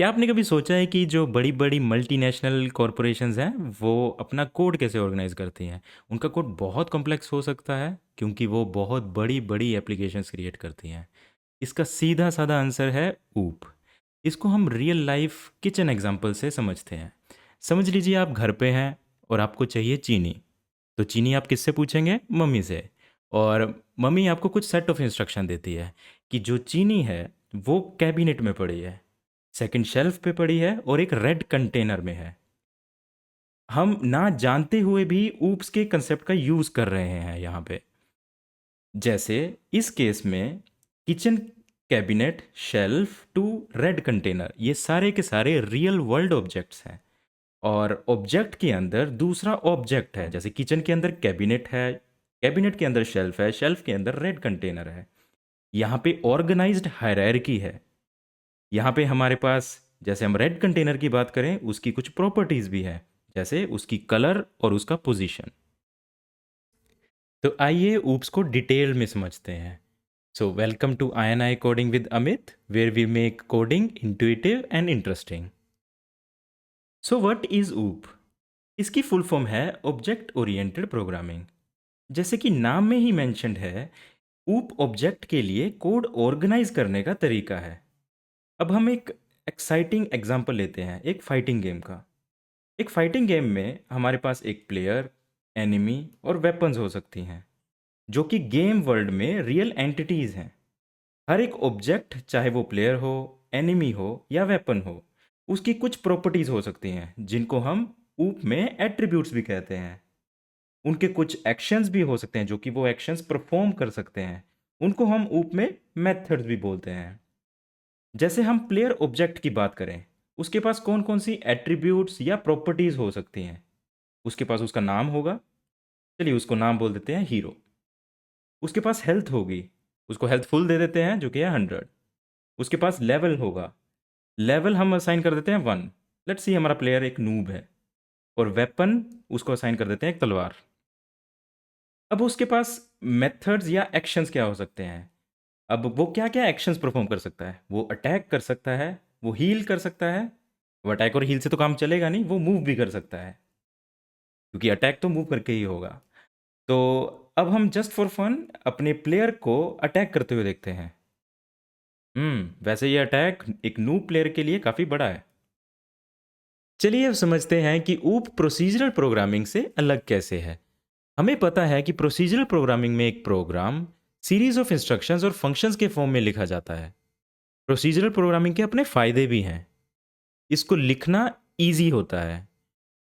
क्या आपने कभी सोचा है कि जो बड़ी-बड़ी मल्टीनेशनल कॉरपोरेशंस हैं, वो अपना कोड कैसे ऑर्गेनाइज़ करती हैं? उनका कोड बहुत कॉम्प्लेक्स हो सकता है, क्योंकि वो बहुत बड़ी-बड़ी एप्लीकेशंस क्रिएट करती हैं। इसका सीधा-साधा आंसर है ऊप। इसको हम रियल लाइफ किचन एग्जांपल से समझते हैं। समझ लीजिए आप घर पे हैं और आपको चाहिए चीनी। तो चीनी आप किससे पूछेंगे? मम्मी से। और मम्मी आपको कुछ सेट ऑफ इंस्ट्रक्शन देती है कि जो चीनी है, वो कैबिनेट में पड़ी है, सेकंड शेल्फ पे पड़ी है और एक रेड कंटेनर में है। हम ना जानते हुए भी ऊप्स के कंसेप्ट का यूज़ कर रहे हैं यहाँ पे। जैसे इस केस में kitchen cabinet, shelf to red container, ये सारे के सारे रियल वर्ल्ड ऑब्जेक्ट्स हैं। और ऑब्जेक्ट के अंदर दूसरा ऑब्जेक्ट है, जैसे किचन के अंदर कैबिनेट है, कैबिनेट के अंदर शेल्फ है, शेल्फ के अंदर रेड कंटेनर है। यहाँ पे ऑर्गेनाइज्ड हायरार्की है। यहाँ पे हमारे पास, जैसे हम रेड कंटेनर की बात करें, उसकी कुछ प्रॉपर्टीज भी है, जैसे उसकी कलर और उसका पोजीशन। तो आइए ऊप्स को डिटेल में समझते हैं। So welcome to I N I coding with Amit, where we make coding intuitive and interesting. So what is OOP? इसकी फुल फॉर्म है ऑब्जेक्ट ओरिएंटेड प्रोग्रामिंग। जैसे कि नाम में ही मेंशन्ड है, ऊप ऑब्जेक्ट के लिए कोड ऑर्गेनाइज करने का तरीका है। अब हम एक एक्साइटिंग एग्जांपल लेते हैं, एक फाइटिंग गेम का। एक फाइटिंग गेम में हमारे पास एक प्लेयर, एनिमी और वेपन्स हो सकती हैं, जो कि गेम वर्ल्ड में रियल एंटिटीज हैं। हर एक ऑब्जेक्ट, चाहे वो प्लेयर हो, एनिमी हो या वेपन हो, उसकी कुछ प्रॉपर्टीज हो सकती हैं, जिनको हम ऊप में एट्रीब्यूट्स भी कहते हैं। उनके कुछ एक्शंस भी हो सकते हैं, जो कि वो एक्शंस परफॉर्म कर सकते हैं। उनको हम ऊप में मेथड्स भी बोलते हैं। जैसे हम प्लेयर ऑब्जेक्ट की बात करें, उसके पास कौन कौन सी एट्रीब्यूट्स या प्रॉपर्टीज हो सकती हैं? उसके पास उसका नाम होगा। चलिए उसको नाम बोल देते हैं हीरो। उसके पास हेल्थ होगी, उसको हेल्थ फुल दे देते हैं, जो कि है 100। उसके पास लेवल होगा, लेवल हम असाइन कर देते हैं 1। लेट्स सी हमारा प्लेयर एक नूब है। और वेपन, उसको असाइन कर देते हैं एक तलवार। अब उसके पास मेथड्स या एक्शंस क्या हो सकते हैं? अब वो क्या क्या एक्शंस परफॉर्म कर सकता है? वो अटैक कर सकता है, वो हील कर सकता है। वो अटैक और हील से तो काम चलेगा नहीं, वो मूव भी कर सकता है, क्योंकि अटैक तो मूव करके ही होगा। तो अब हम जस्ट फॉर फन अपने प्लेयर को अटैक करते हुए देखते हैं। वैसे ये अटैक एक न्यू प्लेयर के लिए काफ़ी बड़ा है। चलिए अब समझते हैं कि ऊप प्रोसीजरल प्रोग्रामिंग से अलग कैसे है। हमें पता है कि प्रोसीजरल प्रोग्रामिंग में एक प्रोग्राम सीरीज ऑफ इंस्ट्रक्शंस और फंक्शंस के फॉर्म में लिखा जाता है। प्रोसीजरल प्रोग्रामिंग के अपने फ़ायदे भी हैं। इसको लिखना ईजी होता है,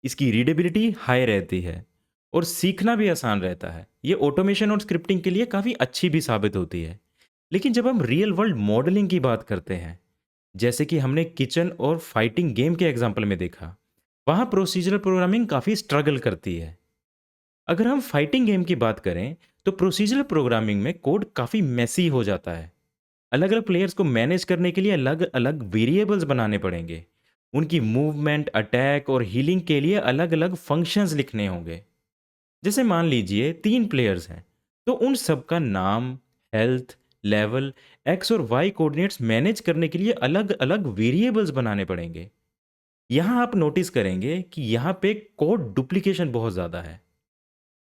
इसकी रीडेबिलिटी हाई रहती है और सीखना भी आसान रहता है। ये ऑटोमेशन और स्क्रिप्टिंग के लिए काफ़ी अच्छी भी साबित होती है। लेकिन जब हम रियल वर्ल्ड मॉडलिंग की बात करते हैं, जैसे कि हमने किचन और फाइटिंग गेम के एग्जाम्पल में देखा, वहाँ प्रोसीजरल प्रोग्रामिंग काफ़ी स्ट्रगल करती है। अगर हम फाइटिंग गेम की बात करें, तो प्रोसीजरल प्रोग्रामिंग में कोड काफ़ी मेसी हो जाता है। अलग अलग प्लेयर्स को मैनेज करने के लिए अलग अलग वेरिएबल्स बनाने पड़ेंगे। उनकी मूवमेंट, अटैक और हीलिंग के लिए अलग अलग फंक्शंस लिखने होंगे। जैसे मान लीजिए 3 प्लेयर्स हैं, तो उन सब का नाम, हेल्थ, लेवल, एक्स और वाई कोऑर्डिनेट्स मैनेज करने के लिए अलग अलग वेरिएबल्स बनाने पड़ेंगे। यहाँ आप नोटिस करेंगे कि यहाँ पे कोड डुप्लीकेशन बहुत ज़्यादा है।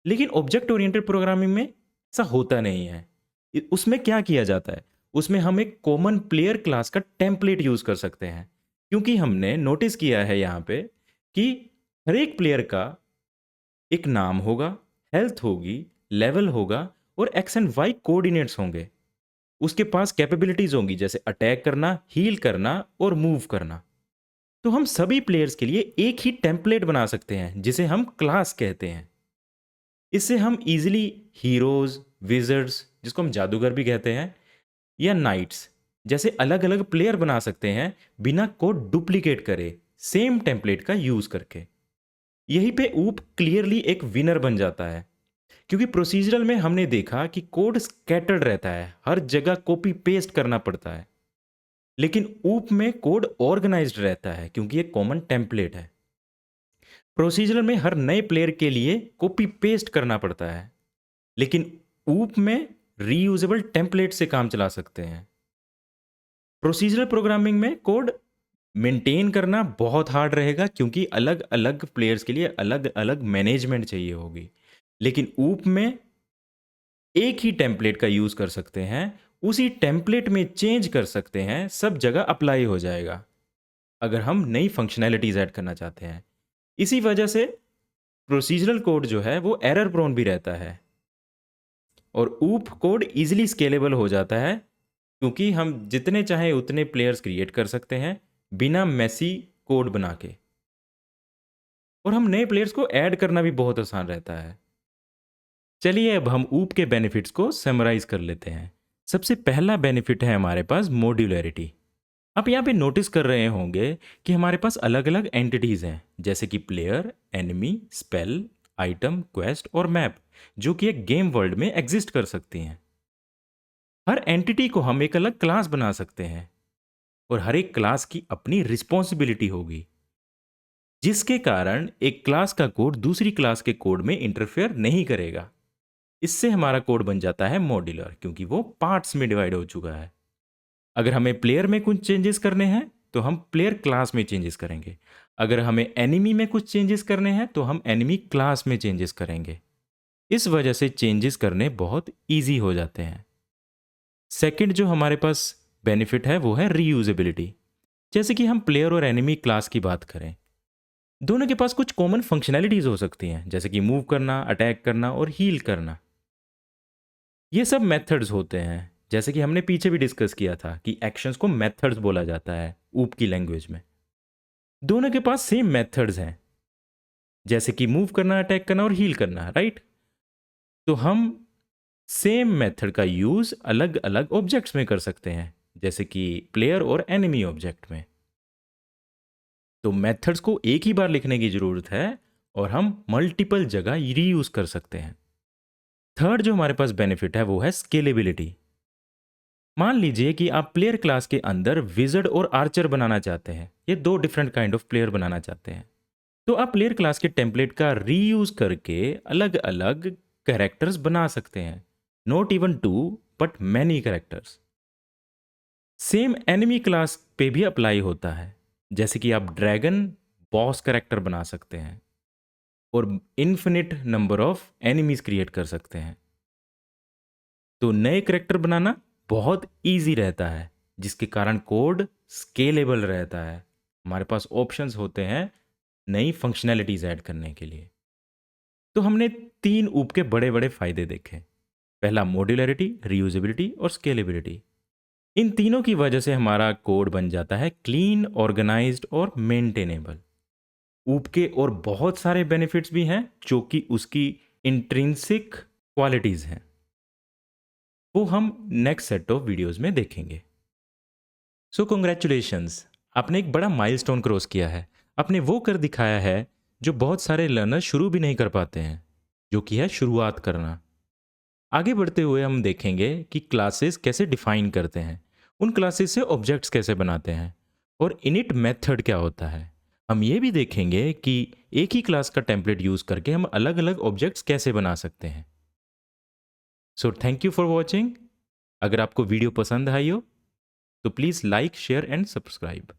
लेकिन ऑब्जेक्ट ओरिएंटेड प्रोग्रामिंग में ऐसा होता नहीं है। उसमें क्या किया जाता है? उसमें हम एक कॉमन प्लेयर क्लास का टेम्पलेट यूज़ कर सकते हैं। क्योंकि हमने नोटिस किया है यहाँ पे कि हर एक प्लेयर का एक नाम होगा, हेल्थ होगी, लेवल होगा और एक्स एंड वाई कोऑर्डिनेट्स होंगे। उसके पास कैपेबिलिटीज होंगी, जैसे अटैक करना, हील करना और मूव करना। तो हम सभी प्लेयर्स के लिए एक ही टेम्पलेट बना सकते हैं, जिसे हम क्लास कहते हैं। इससे हम इजीली हीरोज, विजर्ड्स, जिसको हम जादूगर भी कहते हैं, या नाइट्स जैसे अलग अलग प्लेयर बना सकते हैं, बिना कोड डुप्लीकेट करे, सेम टेम्पलेट का यूज करके। यहीं पे ऊप क्लियरली एक विनर बन जाता है, क्योंकि प्रोसीजरल में हमने देखा कि कोड स्कैटर्ड रहता है, हर जगह कॉपी पेस्ट करना पड़ता है। लेकिन ऊप में कोड ऑर्गेनाइज्ड रहता है, क्योंकि एक कॉमन टेम्पलेट है। प्रोसीजरल में हर नए प्लेयर के लिए कॉपी पेस्ट करना पड़ता है, लेकिन ऊप में रीयूजेबल टेम्पलेट से काम चला सकते हैं। प्रोसीजरल प्रोग्रामिंग में कोड मेंटेन करना बहुत हार्ड रहेगा क्योंकि अलग अलग प्लेयर्स के लिए अलग अलग मैनेजमेंट चाहिए होगी। लेकिन ऊप में एक ही टेम्पलेट का यूज़ कर सकते हैं, उसी टेम्पलेट में चेंज कर सकते हैं, सब जगह अप्लाई हो जाएगा अगर हम नई फंक्शनैलिटीज़ ऐड करना चाहते हैं। इसी वजह से प्रोसीजरल कोड जो है वो एरर प्रोन भी रहता है और ऊप कोड इजीली स्केलेबल हो जाता है क्योंकि हम जितने चाहें उतने प्लेयर्स क्रिएट कर सकते हैं बिना मैसी कोड बना के, और हम नए प्लेयर्स को ऐड करना भी बहुत आसान रहता है। चलिए अब हम ऊप के बेनिफिट्स को समराइज कर लेते हैं। सबसे पहला बेनिफिट है हमारे पास मॉड्यूलैरिटी। आप यहाँ पे नोटिस कर रहे होंगे कि हमारे पास अलग अलग एंटिटीज हैं, जैसे कि player, enemy, spell, item, quest और मैप, जो कि एक गेम वर्ल्ड में एग्जिस्ट कर सकती हैं। हर एंटिटी को हम एक अलग क्लास बना सकते हैं और हर एक क्लास की अपनी रिस्पॉन्सिबिलिटी होगी, जिसके कारण एक क्लास का कोड दूसरी क्लास के कोड में इंटरफेयर नहीं करेगा। इससे हमारा कोड बन जाता है मॉड्यूलर क्योंकि वो पार्ट्स में डिवाइड हो चुका है। अगर हमें प्लेयर में कुछ चेंजेस करने हैं तो हम प्लेयर क्लास में चेंजेस करेंगे। अगर हमें एनिमी में कुछ चेंजेस करने हैं तो हम एनिमी क्लास में चेंजेस करेंगे। इस वजह से चेंजेस करने बहुत ईजी हो जाते हैं। सेकंड जो हमारे पास बेनिफिट है वो है रीयूजेबिलिटी। जैसे कि हम प्लेयर और एनिमी क्लास की बात करें, दोनों के पास कुछ कॉमन फंक्शनैलिटीज हो सकती हैं, जैसे कि मूव करना, अटैक करना और हील करना। ये सब मेथड्स होते हैं, जैसे कि हमने पीछे भी डिस्कस किया था कि एक्शंस को मेथड्स बोला जाता है ऊप की लैंग्वेज में। दोनों के पास सेम मेथड्स हैं, जैसे कि मूव करना, अटैक करना और हील करना, राइट? तो हम सेम मेथड का यूज अलग अलग ऑब्जेक्ट्स में कर सकते हैं, जैसे कि प्लेयर और एनिमी ऑब्जेक्ट में। तो मेथड्स को एक ही बार लिखने की जरूरत है और हम मल्टीपल जगह रीयूज कर सकते हैं। थर्ड जो हमारे पास बेनिफिट है वो है स्केलेबिलिटी। मान लीजिए कि आप प्लेयर क्लास के अंदर विजर्ड और आर्चर बनाना चाहते हैं, ये दो डिफरेंट काइंड ऑफ प्लेयर बनाना चाहते हैं। तो आप प्लेयर क्लास के टेम्पलेट का रीयूज करके अलग अलग कैरेक्टर्स बना सकते हैं, not even two but many characters. Same enemy class पे भी अप्लाई होता है, जैसे कि आप ड्रैगन बॉस कैरेक्टर बना सकते हैं और infinite number of enemies create कर सकते हैं। तो नए करेक्टर बनाना बहुत ईजी रहता है, जिसके कारण कोड स्केलेबल रहता है। हमारे पास ऑप्शंस होते हैं नई फंक्शनैलिटीज ऐड करने के लिए। तो हमने तीन ऊप के बड़े बड़े फायदे देखे। पहला मॉड्यूलैरिटी, रीयूजेबिलिटी और स्केलेबिलिटी। इन तीनों की वजह से हमारा कोड बन जाता है क्लीन, ऑर्गेनाइज्ड और मेंटेनेबल। ऊप के और बहुत सारे बेनिफिट्स भी हैं जो कि उसकी इंट्रिंसिक क्वालिटीज हैं, वो हम नेक्स्ट सेट ऑफ वीडियोस में देखेंगे। सो कॉन्ग्रेचुलेशंस, आपने एक बड़ा माइलस्टोन क्रॉस किया है। आपने वो कर दिखाया है जो बहुत सारे लर्नर शुरू भी नहीं कर पाते हैं, जो कि है शुरुआत करना। आगे बढ़ते हुए हम देखेंगे कि क्लासेस कैसे डिफाइन करते हैं, उन क्लासेस से ऑब्जेक्ट्स कैसे बनाते हैं और इनिट मेथड क्या होता है। हम ये भी देखेंगे कि एक ही क्लास का टेम्पलेट यूज़ करके हम अलग अलग ऑब्जेक्ट्स कैसे बना सकते हैं। So thank you for watching. अगर आपको वीडियो पसंद आई हो तो please like, share and subscribe.